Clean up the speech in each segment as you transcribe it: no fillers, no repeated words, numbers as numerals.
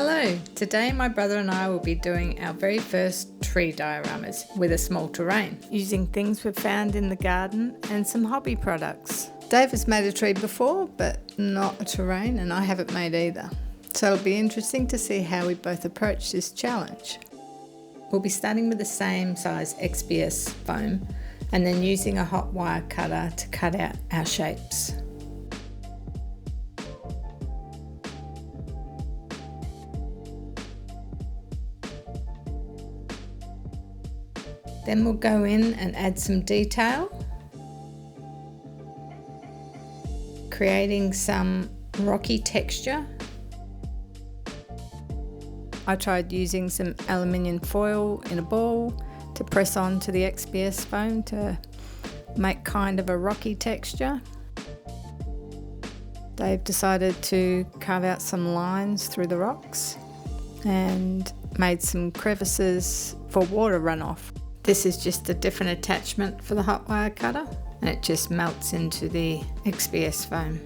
Hello! Today my brother and I will be doing our very first tree dioramas with a small terrain, using things we've found in the garden and some hobby products. Dave has made a tree before, but not a terrain, and I haven't made either. So it'll be interesting to see how we both approach this challenge. We'll be starting with the same size XPS foam and then using a hot wire cutter to cut out our shapes. Then we'll go in and add some detail, creating some rocky texture. I tried using some aluminium foil in a ball to press onto the XPS foam to make kind of a rocky texture. Dave decided to carve out some lines through the rocks and made some crevices for water runoff. This is just a different attachment for the hot wire cutter, and it just melts into the XPS foam.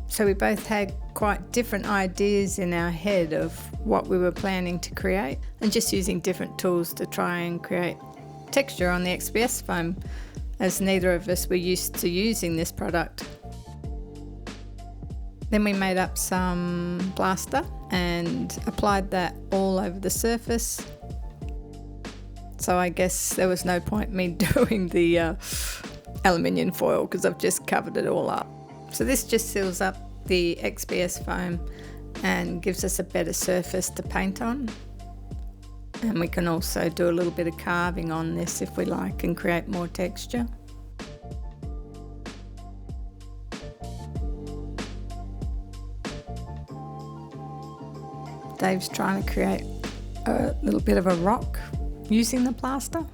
So we both had quite different ideas in our head of what we were planning to create, and just using different tools to try and create texture on the XPS foam, as neither of us were used to using this product. Then we made up some plaster and applied that all over the surface. So I guess there was no point me doing the aluminium foil because I've just covered it all up. So this just seals up the XPS foam and gives us a better surface to paint on. And we can also do a little bit of carving on this if we like and create more texture. Dave's trying to create a little bit of a rock using the plaster.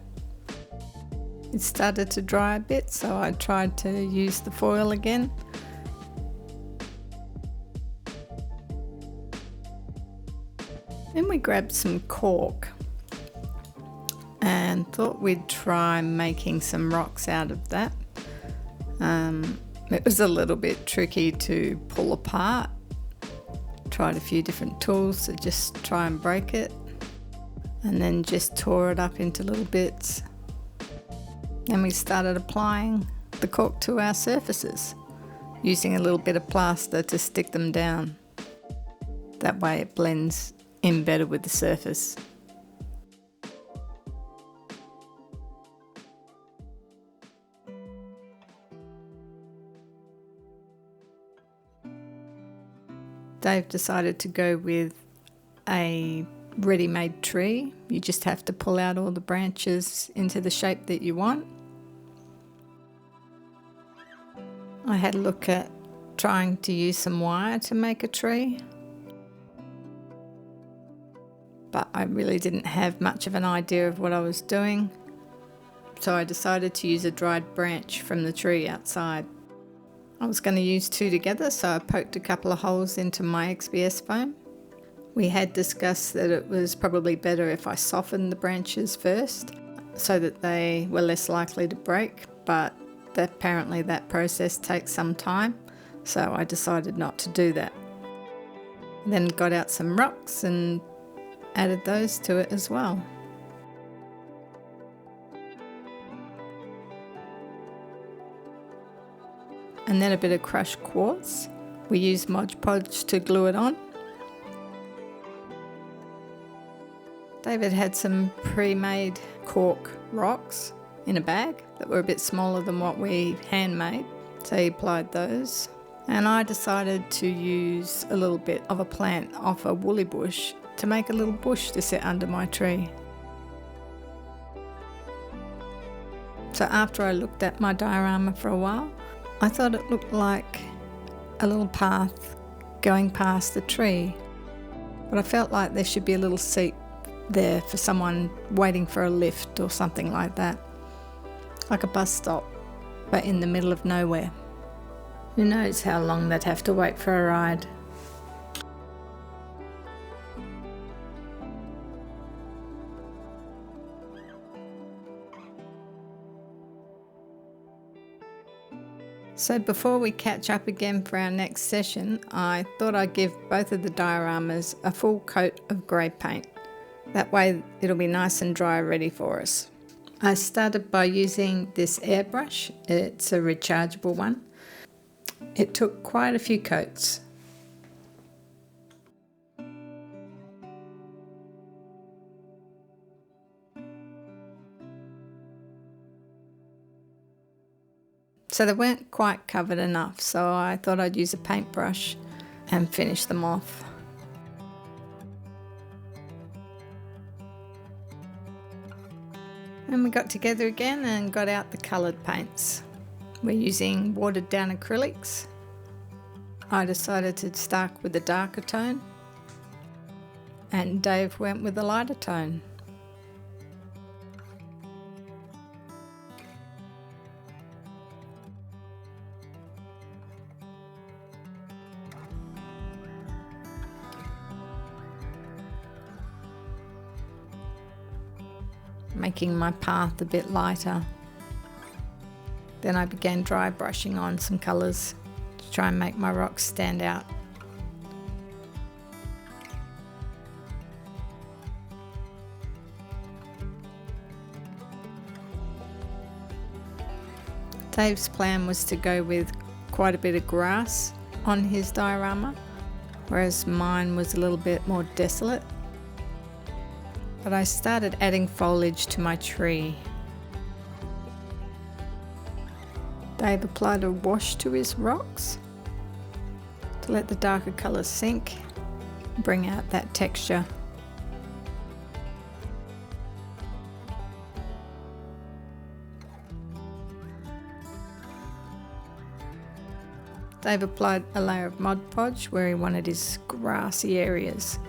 It started to dry a bit, so I tried to use the foil again. Then we grabbed some cork and thought we'd try making some rocks out of that. It was a little bit tricky to pull apart. Tried a few different tools to just try and break it, and then just tore it up into little bits. Then we started applying the cork to our surfaces, using a little bit of plaster to stick them down. That way it blends in better with the surface. Dave decided to go with a ready-made tree. You just have to pull out all the branches into the shape that you want. I had a look at trying to use some wire to make a tree, but I really didn't have much of an idea of what I was doing, so I decided to use a dried branch from the tree outside. I was going to use two together, so I poked a couple of holes into my XPS foam. We had discussed that it was probably better if I softened the branches first so that they were less likely to break, but apparently that process takes some time, so I decided not to do that. Then got out some rocks and added those to it as well. And then a bit of crushed quartz. We used Mod Podge to glue it on. David had some pre-made cork rocks in a bag that were a bit smaller than what we handmade, so he applied those. And I decided to use a little bit of a plant off a woolly bush to make a little bush to sit under my tree. So after I looked at my diorama for a while, I thought it looked like a little path going past the tree, but I felt like there should be a little seat there for someone waiting for a lift or something like that, like a bus stop, but in the middle of nowhere. Who knows how long they'd have to wait for a ride. So before we catch up again for our next session, I thought I'd give both of the dioramas a full coat of grey paint. That way it'll be nice and dry ready for us. I started by using this airbrush. It's a rechargeable one. It took quite a few coats. So they weren't quite covered enough, so I thought I'd use a paintbrush and finish them off. And we got together again and got out the coloured paints. We're using watered down acrylics. I decided to start with a darker tone, and Dave went with a lighter tone. Making my path a bit lighter. Then I began dry brushing on some colours to try and make my rocks stand out. Dave's plan was to go with quite a bit of grass on his diorama, whereas mine was a little bit more desolate. But I started adding foliage to my tree. Dave applied a wash to his rocks to let the darker colours sink, bring out that texture. Dave applied a layer of Mod Podge where he wanted his grassy areas.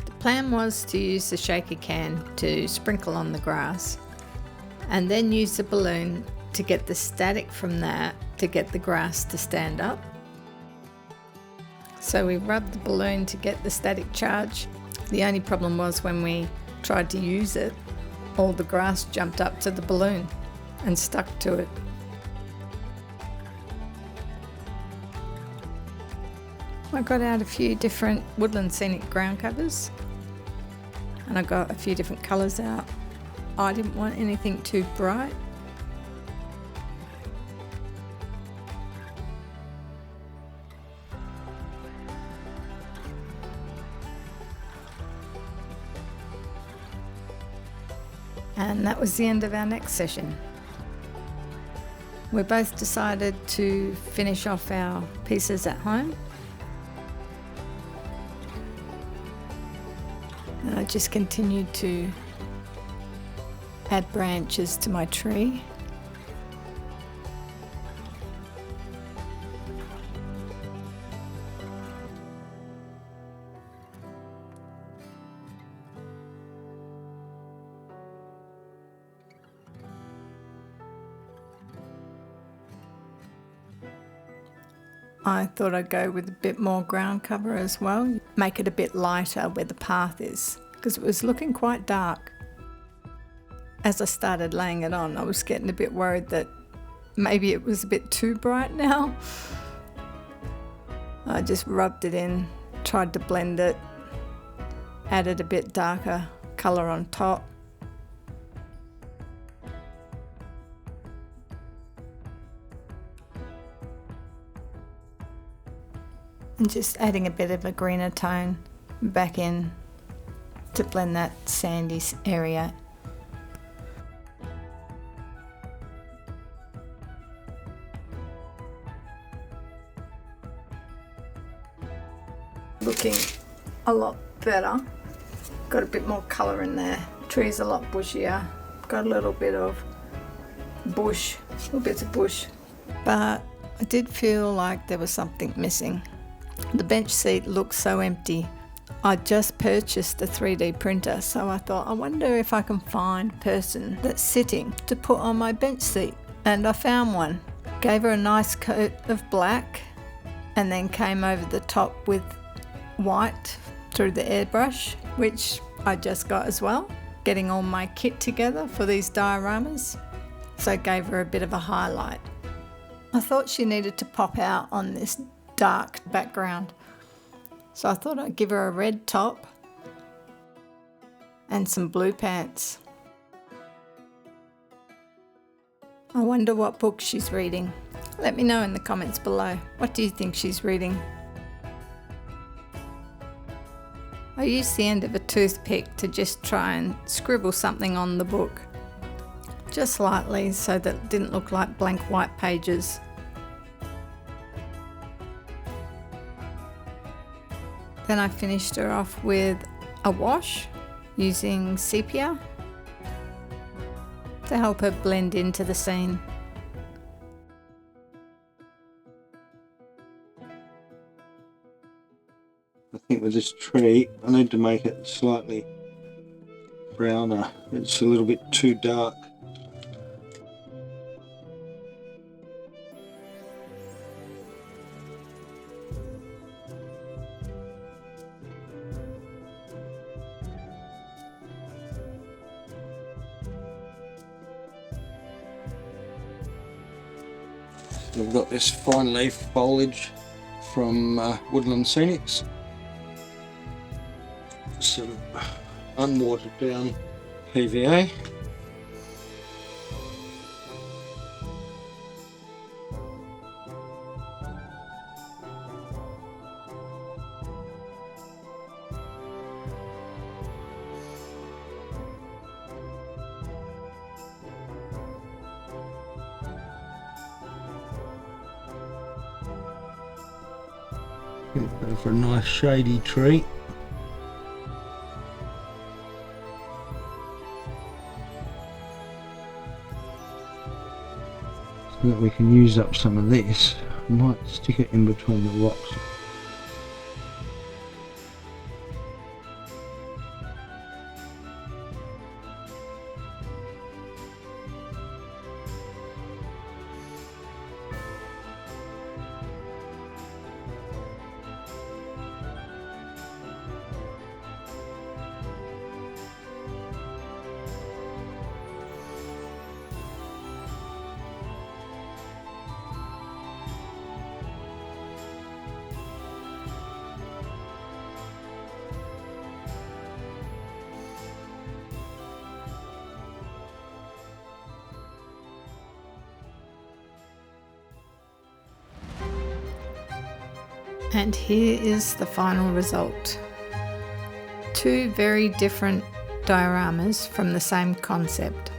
The plan was to use the shaker can to sprinkle on the grass and then use the balloon to get the static from that to get the grass to stand up. So we rubbed the balloon to get the static charge. The only problem was when we tried to use it, all the grass jumped up to the balloon and stuck to it. I got out a few different Woodland Scenic ground covers and I got a few different colours out. I didn't want anything too bright. And that was the end of our next session. We both decided to finish off our pieces at home. And I just continued to add branches to my tree. I thought I'd go with a bit more ground cover as well, make it a bit lighter where the path is, because it was looking quite dark. As I started laying it on, I was getting a bit worried that maybe it was a bit too bright now. I just rubbed it in, tried to blend it, added a bit darker colour on top. And just adding a bit of a greener tone back in to blend that sandy area. Looking a lot better. Got a bit more colour in there. Tree's a lot bushier. Got a little bit of bush, little bits of bush. But I did feel like there was something missing. The bench seat looked so empty. I just purchased a 3D printer, so I thought, I wonder if I can find a person that's sitting to put on my bench seat. And I found one. Gave her a nice coat of black and then came over the top with white through the airbrush, which I just got as well. getting all my kit together for these dioramas, so I gave her a bit of a highlight. I thought she needed to pop out on this dark background, so I thought I'd give her a red top and some blue pants. I wonder what book she's reading. Let me know in the comments below. What do you think she's reading? I used the end of a toothpick to just try and scribble something on the book, just lightly so that it didn't look like blank white pages. Then I finished her off with a wash using sepia to help her blend into the scene. I think with this tree I need to make it slightly browner. It's a little bit too dark. So we've got this fine leaf foliage from Woodland Scenics. Some unwatered down PVA. Go for a nice shady tree. So that we can use up some of this. I might stick it in between the rocks. And here is the final result. Two very different dioramas from the same concept.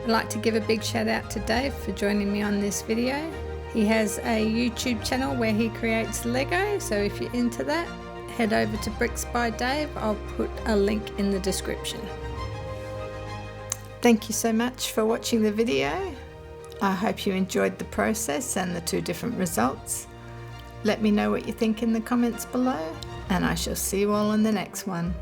I'd like to give a big shout out to Dave for joining me on this video. He has a YouTube channel where he creates Lego, so if you're into that, head over to Bricks by Dave. I'll put a link in the description. Thank you so much for watching the video. I hope you enjoyed the process and the two different results. Let me know what you think in the comments below, and I shall see you all in the next one.